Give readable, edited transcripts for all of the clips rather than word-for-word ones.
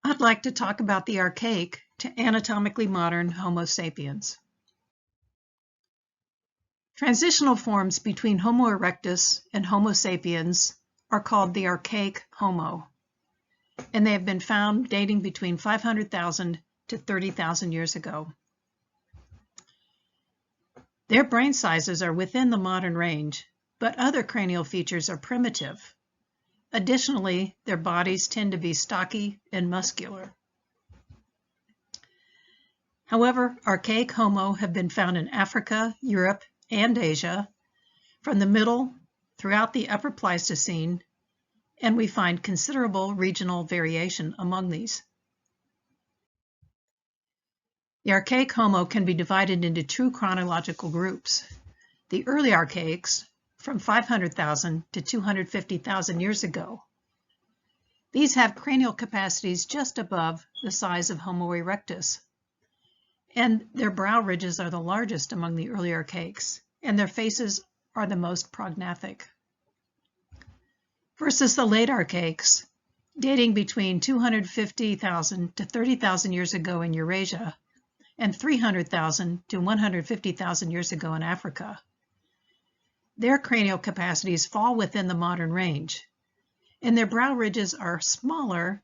I'd like to talk about the archaic to anatomically modern Homo sapiens. Transitional forms between Homo erectus and Homo sapiens are called the Archaic Homo, and they have been found dating between 500,000 to 30,000 years ago. Their brain sizes are within the modern range, but other cranial features are primitive. Additionally, their bodies tend to be stocky and muscular. However, Archaic Homo have been found in Africa, Europe, and Asia, from the middle throughout the Upper Pleistocene, and we find considerable regional variation among these. The Archaic Homo can be divided into two chronological groups. The Early Archaics, from 500,000 to 250,000 years ago. These have cranial capacities just above the size of Homo erectus, and their brow ridges are the largest among the Early Archaics, and their faces are the most prognathic. Versus the Late Archaics, dating between 250,000 to 30,000 years ago in Eurasia, and 300,000 to 150,000 years ago in Africa. Their cranial capacities fall within the modern range, and their brow ridges are smaller,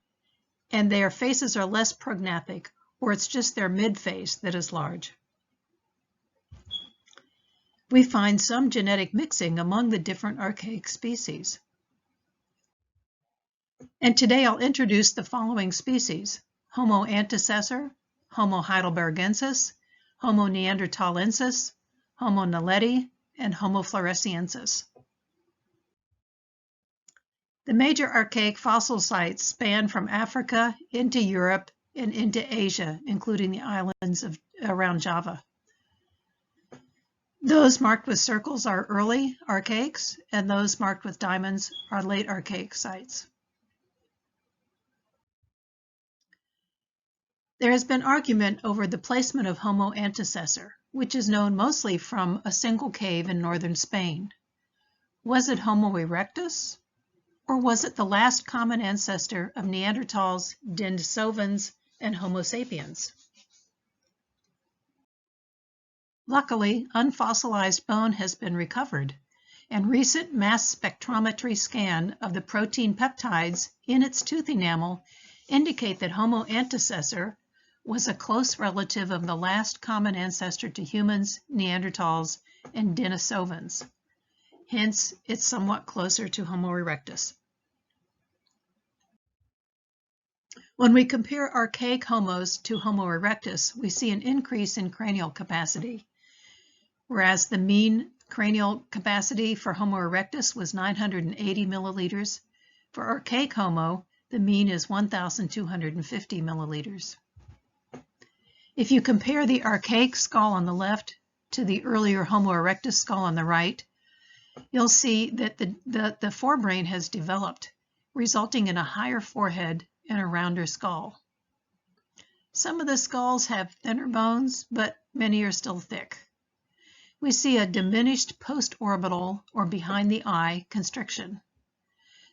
and their faces are less prognathic, or it's just their midface that is large. We find some genetic mixing among the different archaic species. And today I'll introduce the following species: Homo antecessor, Homo heidelbergensis, Homo neanderthalensis, Homo naledi, and Homo floresiensis. The major archaic fossil sites span from Africa into Europe and into Asia, including the islands around Java. Those marked with circles are Early Archaics, and those marked with diamonds are Late Archaic sites. There has been argument over the placement of Homo antecessor, which is known mostly from a single cave in northern Spain. Was it Homo erectus, or was it the last common ancestor of Neanderthals, Denisovans, and Homo sapiens? Luckily, unfossilized bone has been recovered, and recent mass spectrometry scan of the protein peptides in its tooth enamel indicate that Homo antecessor was a close relative of the last common ancestor to humans, Neanderthals, and Denisovans. Hence, it's somewhat closer to Homo erectus. When we compare archaic homos to Homo erectus, we see an increase in cranial capacity, whereas the mean cranial capacity for Homo erectus was 980 milliliters. For archaic Homo, the mean is 1,250 milliliters. If you compare the archaic skull on the left to the earlier Homo erectus skull on the right, you'll see that the forebrain has developed, resulting in a higher forehead and a rounder skull. Some of the skulls have thinner bones, but many are still thick. We see a diminished postorbital or behind the eye constriction.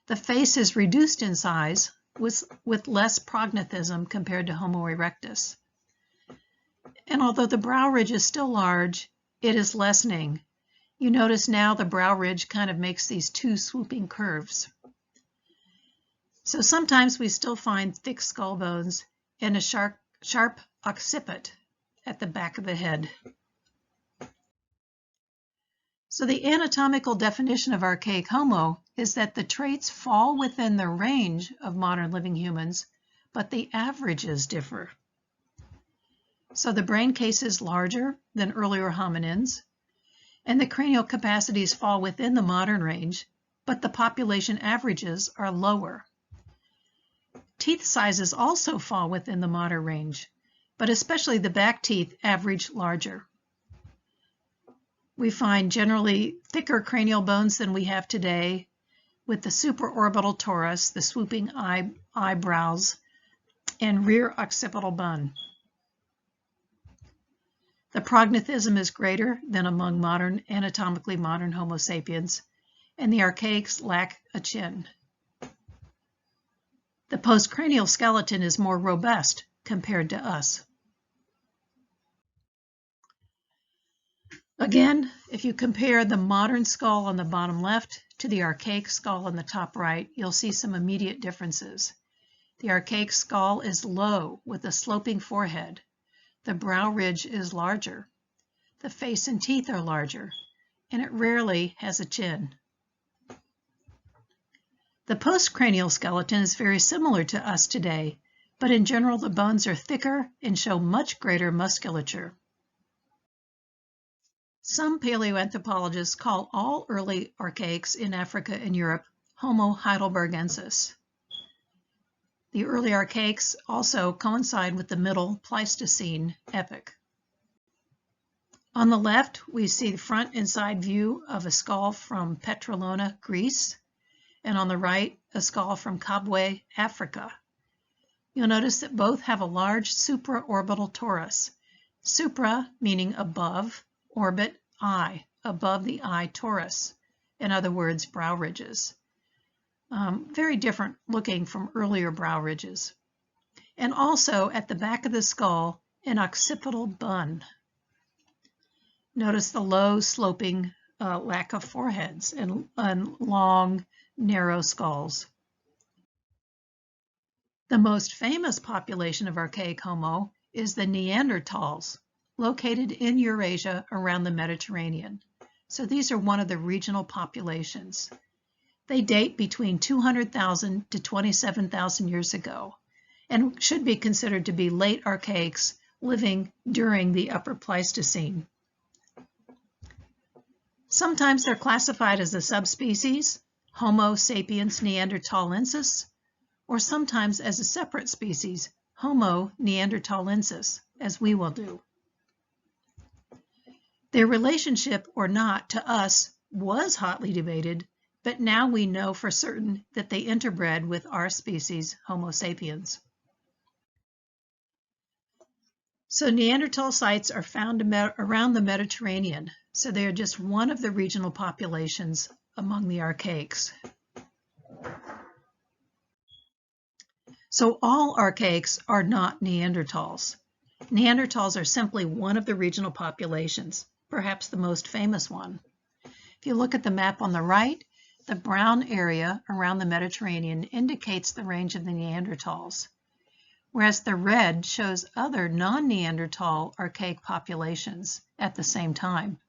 The face is reduced in size with less prognathism compared to Homo erectus. And although the brow ridge is still large, it is lessening. You notice now the brow ridge kind of makes these two swooping curves. So sometimes we still find thick skull bones and a sharp occiput at the back of the head. So the anatomical definition of archaic Homo is that the traits fall within the range of modern living humans, but the averages differ. So the brain case is larger than earlier hominins, and the cranial capacities fall within the modern range, but the population averages are lower. Teeth sizes also fall within the modern range, but especially the back teeth average larger. We find generally thicker cranial bones than we have today, with the supraorbital torus, the swooping eyebrows, and rear occipital bun. The prognathism is greater than among anatomically modern Homo sapiens, and the archaics lack a chin. The postcranial skeleton is more robust compared to us. Again, if you compare the modern skull on the bottom left to the archaic skull on the top right, you'll see some immediate differences. The archaic skull is low with a sloping forehead. The brow ridge is larger. The face and teeth are larger, and it rarely has a chin. The postcranial skeleton is very similar to us today, but in general the bones are thicker and show much greater musculature. Some paleoanthropologists call all early archaics in Africa and Europe Homo heidelbergensis. The early archaics also coincide with the middle Pleistocene epoch. On the left, we see the front and side view of a skull from Petrolona, Greece, and on the right, a skull from Kabwe, Africa. You'll notice that both have a large supraorbital torus. Supra meaning above, orbit, eye, above the eye torus. In other words, brow ridges. Very different looking from earlier brow ridges. And also at the back of the skull, an occipital bun. Notice the low sloping lack of foreheads and long, narrow skulls. The most famous population of archaic Homo is the Neanderthals, located in Eurasia around the Mediterranean. So these are one of the regional populations. They date between 200,000 to 27,000 years ago and should be considered to be late archaics living during the Upper Pleistocene. Sometimes they're classified as a subspecies, Homo sapiens neanderthalensis, or sometimes as a separate species, Homo neanderthalensis, as we will do. Their relationship or not to us was hotly debated, but now we know for certain that they interbred with our species, Homo sapiens. So Neanderthal sites are found around the Mediterranean, so they are just one of the regional populations among the archaics. So all archaics are not Neanderthals. Neanderthals are simply one of the regional populations, perhaps the most famous one. If you look at the map on the right, the brown area around the Mediterranean indicates the range of the Neanderthals, whereas the red shows other non-Neanderthal archaic populations at the same time.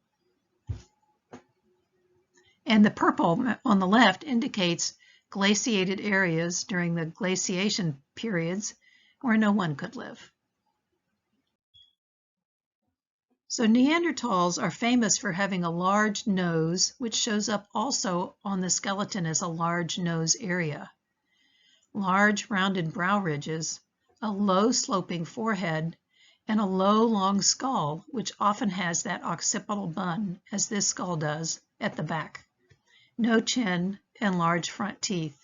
And the purple on the left indicates glaciated areas during the glaciation periods where no one could live. So Neanderthals are famous for having a large nose, which shows up also on the skeleton as a large nose area. Large rounded brow ridges, a low sloping forehead, and a low long skull, which often has that occipital bun, as this skull does, at the back. No chin and large front teeth,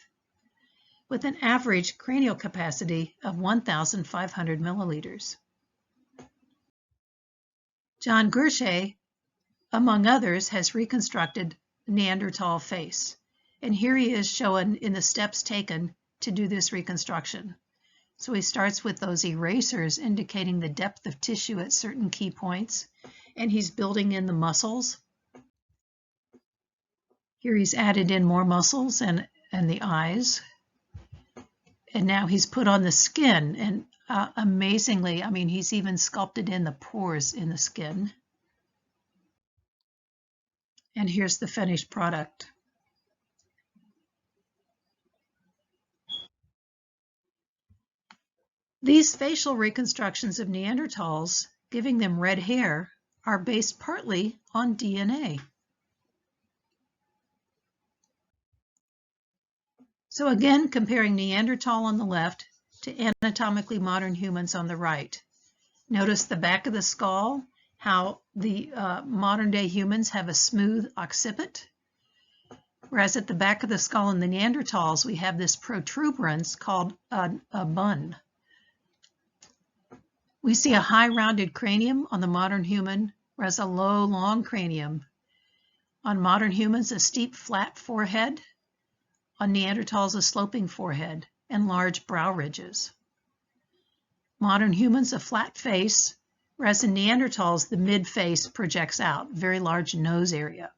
with an average cranial capacity of 1,500 milliliters. John Gershay, among others, has reconstructed a Neanderthal face, and here he is shown in the steps taken to do this reconstruction. So he starts with those erasers indicating the depth of tissue at certain key points, and he's building in the muscles. Here he's added in more muscles and the eyes. And now he's put on the skin, and amazingly, I mean, he's even sculpted in the pores in the skin. And here's the finished product. These facial reconstructions of Neanderthals, giving them red hair, are based partly on DNA. So again, comparing Neanderthal on the left to anatomically modern humans on the right. Notice the back of the skull, how the modern day humans have a smooth occiput, whereas at the back of the skull in the Neanderthals, we have this protuberance called a bun. We see a high rounded cranium on the modern human, whereas a low long cranium. On modern humans, a steep flat forehead. On Neanderthals, a sloping forehead. and large brow ridges. Modern humans a flat face, whereas in Neanderthals the mid-face projects out, very large nose area.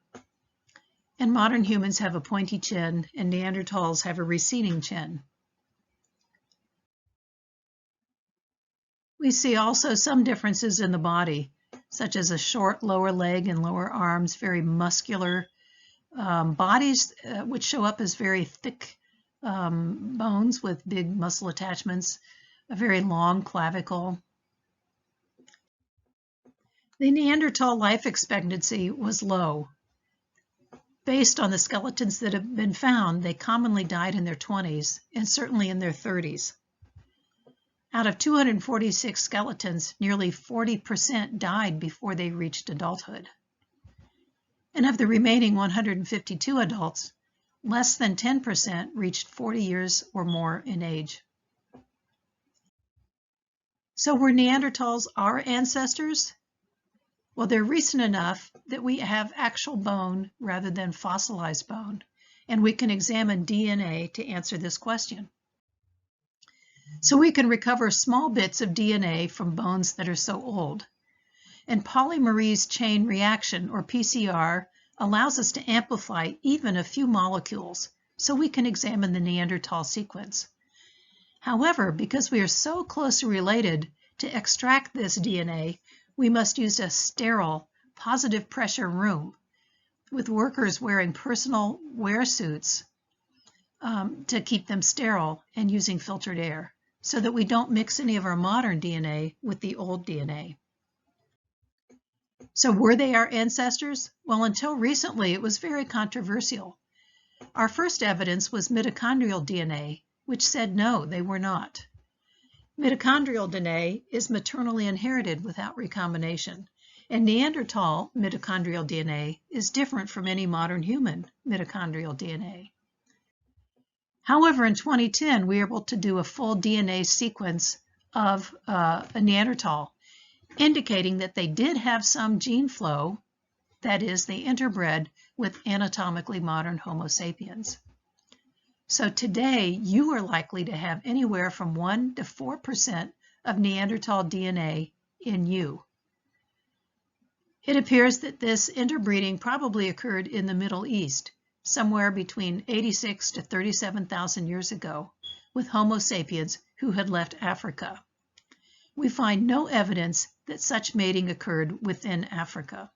And modern humans have a pointy chin, and Neanderthals have a receding chin. We see also some differences in the body, such as a short lower leg and lower arms, very muscular bodies, which show up as very thick bones with big muscle attachments, a very long clavicle. The Neanderthal life expectancy was low. Based on the skeletons that have been found, they commonly died in their 20s and certainly in their 30s. Out of 246 skeletons, nearly 40% died before they reached adulthood. And of the remaining 152 adults, less than 10% reached 40 years or more in age. So were Neanderthals our ancestors? Well, they're recent enough that we have actual bone rather than fossilized bone, and we can examine DNA to answer this question. So we can recover small bits of DNA from bones that are so old. And polymerase chain reaction, or PCR, allows us to amplify even a few molecules, so we can examine the Neanderthal sequence. However, because we are so closely related, to extract this DNA, we must use a sterile, positive pressure room with workers wearing personal wear suits to keep them sterile and using filtered air, so that we don't mix any of our modern DNA with the old DNA. So were they our ancestors? Well, until recently, it was very controversial. Our first evidence was mitochondrial DNA, which said no, they were not. Mitochondrial DNA is maternally inherited without recombination, and Neanderthal mitochondrial DNA is different from any modern human mitochondrial DNA. However, in 2010, we were able to do a full DNA sequence of a Neanderthal, indicating that they did have some gene flow, that is, they interbred with anatomically modern Homo sapiens. So today, you are likely to have anywhere from 1 to 4% of Neanderthal DNA in you. It appears that this interbreeding probably occurred in the Middle East, somewhere between 86 to 37,000 years ago, with Homo sapiens who had left Africa. We find no evidence that such mating occurred within Africa.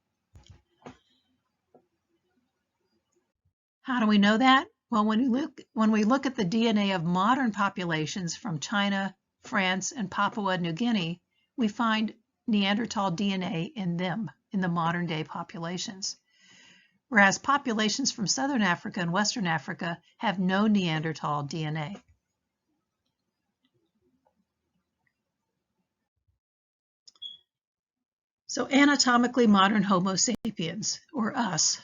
How do we know that? Well, when we look at the DNA of modern populations from China, France, and Papua New Guinea, we find Neanderthal DNA in them, in the modern day populations. Whereas populations from Southern Africa and Western Africa have no Neanderthal DNA. So anatomically modern Homo sapiens, or us.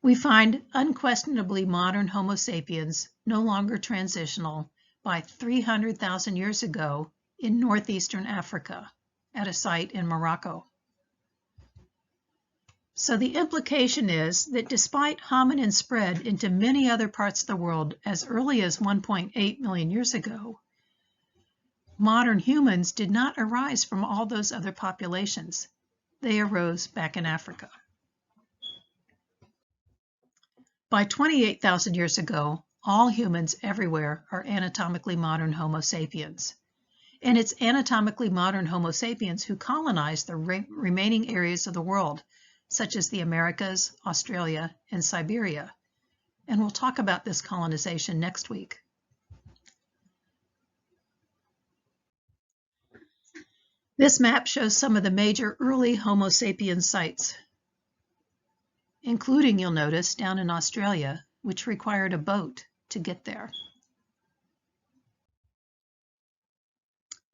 We find unquestionably modern Homo sapiens no longer transitional by 300,000 years ago in northeastern Africa at a site in Morocco. So the implication is that despite hominin spread into many other parts of the world as early as 1.8 million years ago, modern humans did not arise from all those other populations. They arose back in Africa. By 28,000 years ago, all humans everywhere are anatomically modern Homo sapiens. And it's anatomically modern Homo sapiens who colonized the remaining areas of the world, such as the Americas, Australia, and Siberia. And we'll talk about this colonization next week. This map shows some of the major early Homo sapiens sites, including, you'll notice, down in Australia, which required a boat to get there.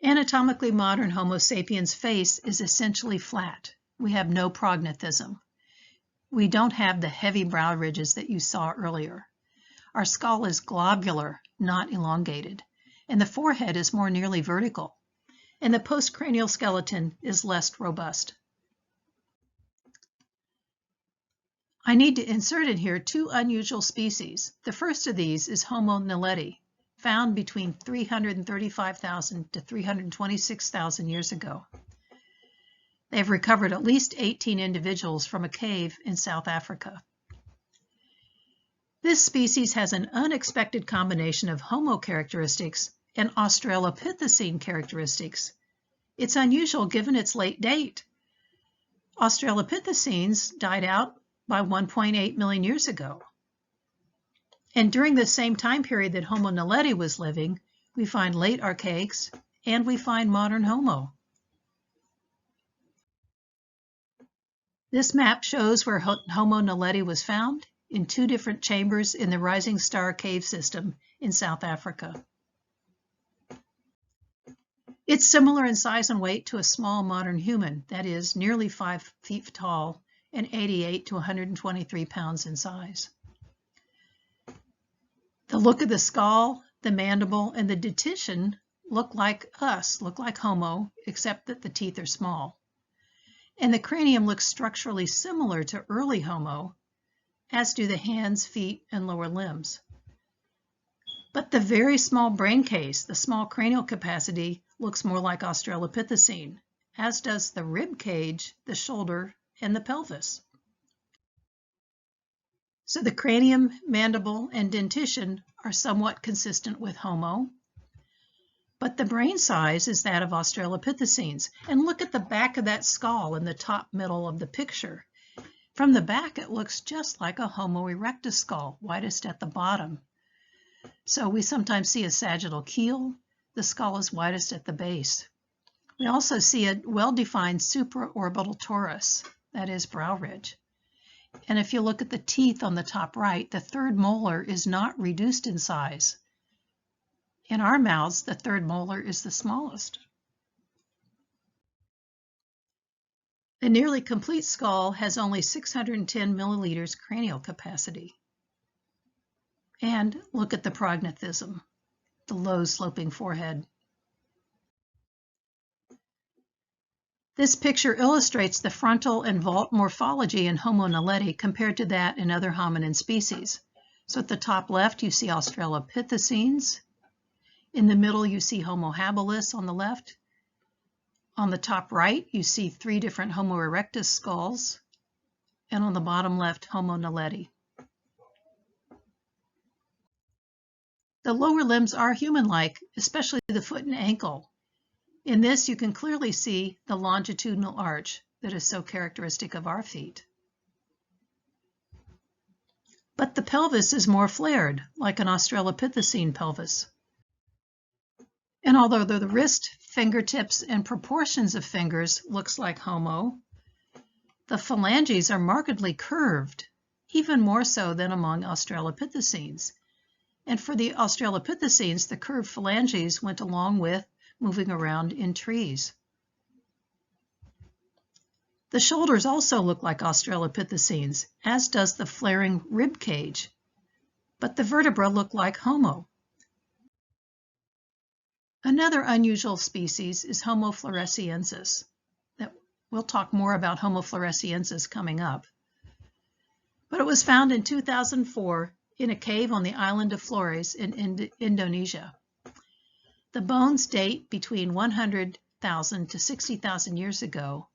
Anatomically modern Homo sapiens' face is essentially flat. We have no prognathism. We don't have the heavy brow ridges that you saw earlier. Our skull is globular, not elongated, and the forehead is more nearly vertical, and the postcranial skeleton is less robust. I need to insert in here two unusual species. The first of these is Homo naledi. found between 335,000 to 326,000 years ago. They have recovered at least 18 individuals from a cave in South Africa. This species has an unexpected combination of Homo characteristics and Australopithecine characteristics. It's unusual given its late date. Australopithecines died out by 1.8 million years ago. And during the same time period that Homo naledi was living, we find late Archaics and we find modern Homo. This map shows where Homo naledi was found in 2 different chambers in the Rising Star cave system in South Africa. It's similar in size and weight to a small modern human, that is, nearly 5 feet tall and 88 to 123 pounds in size. The look of the skull, the mandible, and the dentition look like us, look like Homo, except that the teeth are small. And the cranium looks structurally similar to early Homo, as do the hands, feet, and lower limbs. But the very small brain case, the small cranial capacity, looks more like Australopithecine, as does the rib cage, the shoulder, and the pelvis. So the cranium, mandible, and dentition are somewhat consistent with Homo, but the brain size is that of Australopithecines. And look at the back of that skull in the top middle of the picture. From the back, it looks just like a Homo erectus skull, widest at the bottom. So we sometimes see a sagittal keel. The skull is widest at the base. We also see a well-defined supraorbital torus, that is, brow ridge. And if you look at the teeth on the top right, the third molar is not reduced in size. In our mouths, the third molar is the smallest. A nearly complete skull has only 610 milliliters cranial capacity. And look at the prognathism, the low sloping forehead. This picture illustrates the frontal and vault morphology in Homo naledi compared to that in other hominin species. So at the top left, you see Australopithecines. In the middle, you see Homo habilis on the left. On the top right, you see 3 different Homo erectus skulls. And on the bottom left, Homo naledi. The lower limbs are human-like, especially the foot and ankle. In this, you can clearly see the longitudinal arch that is so characteristic of our feet. But the pelvis is more flared, like an Australopithecine pelvis. And although the wrist, fingertips, and proportions of fingers looks like Homo, the phalanges are markedly curved, even more so than among Australopithecines. And for the Australopithecines, the curved phalanges went along with moving around in trees. The shoulders also look like Australopithecines, as does the flaring rib cage, but the vertebra look like Homo. Another unusual species is Homo floresiensis. We'll talk more about Homo floresiensis coming up. But it was found in 2004 in a cave on the island of Flores in Indonesia. The bones date between 100,000 to 60,000 years ago,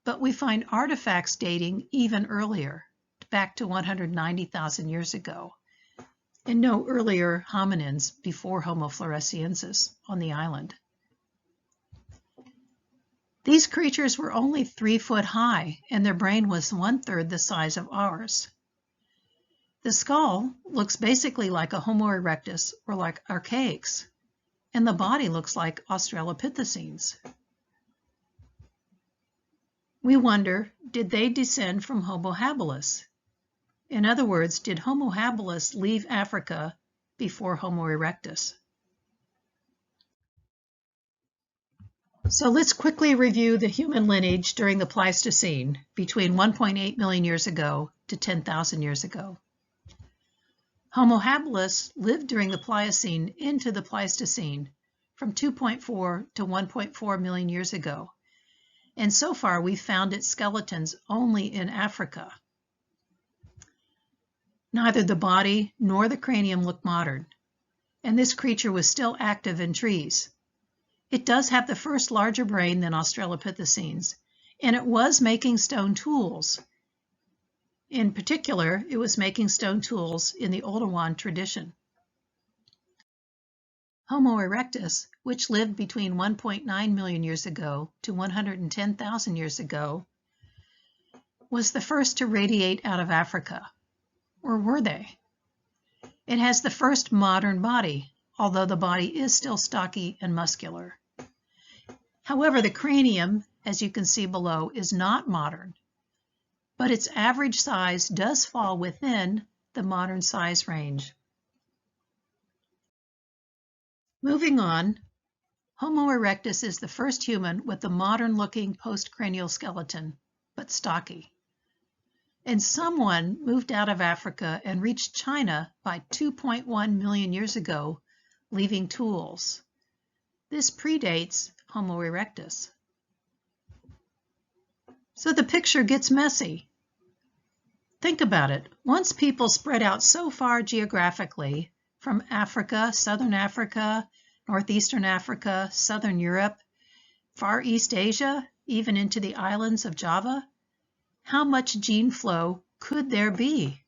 but we find artifacts dating even earlier, back to 190,000 years ago, and no earlier hominins before Homo floresiensis on the island. These creatures were only 3 foot high, and their brain was 1/3 the size of ours. The skull looks basically like a Homo erectus or like Archaics, and the body looks like Australopithecines. We wonder, did they descend from Homo habilis? In other words, did Homo habilis leave Africa before Homo erectus? So let's quickly review the human lineage during the Pleistocene, between 1.8 million years ago to 10,000 years ago. Homo habilis lived during the Pliocene into the Pleistocene, from 2.4 to 1.4 million years ago. And so far, we've found its skeletons only in Africa. Neither the body nor the cranium look modern. and this creature was still active in trees. It does have the first larger brain than Australopithecines, and it was making stone tools. In particular, it was making stone tools in the Oldowan tradition. Homo erectus, which lived between 1.9 million years ago to 110,000 years ago, was the first to radiate out of Africa. Or were they? It has the first modern body, although the body is still stocky and muscular. However, the cranium, as you can see below, is not modern, but its average size does fall within the modern size range. Moving on, Homo erectus is the first human with a modern-looking postcranial skeleton, but stocky. And someone moved out of Africa and reached China by 2.1 million years ago, leaving tools. This predates Homo erectus. So the picture gets messy. Think about it. Once people spread out so far geographically, from Africa, southern Africa, northeastern Africa, southern Europe, Far East Asia, even into the islands of Java, how much gene flow could there be?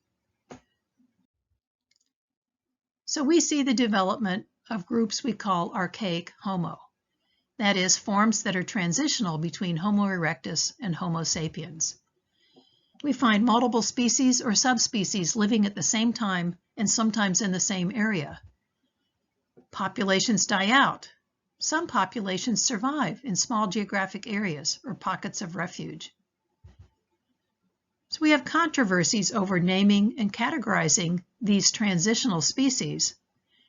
So we see the development of groups we call Archaic Homo. That is, forms that are transitional between Homo erectus and Homo sapiens. We find multiple species or subspecies living at the same time and sometimes in the same area. Populations die out. Some populations survive in small geographic areas or pockets of refuge. So we have controversies over naming and categorizing these transitional species,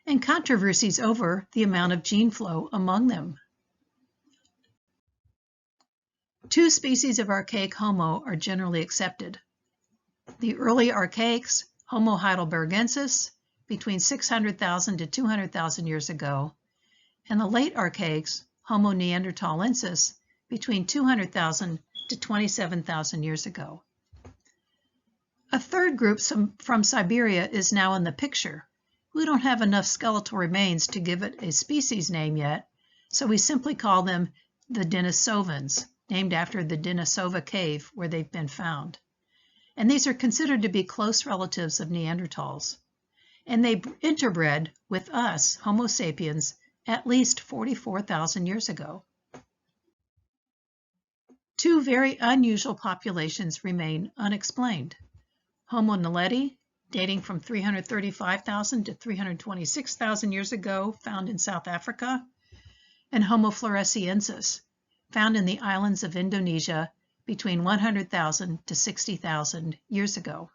and controversies over the amount of gene flow among them. Two species of Archaic Homo are generally accepted. The Early Archaics, Homo heidelbergensis, between 600,000 to 200,000 years ago, and the Late Archaics, Homo neanderthalensis, between 200,000 to 27,000 years ago. A third group from Siberia is now in the picture. We don't have enough skeletal remains to give it a species name yet, so we simply call them the Denisovans, named after the Denisova cave where they've been found. And these are considered to be close relatives of Neanderthals. And they interbred with us, Homo sapiens, at least 44,000 years ago. Two very unusual populations remain unexplained. Homo naledi, dating from 335,000 to 326,000 years ago, found in South Africa, and Homo floresiensis, found in the islands of Indonesia between 100,000 to 60,000 years ago.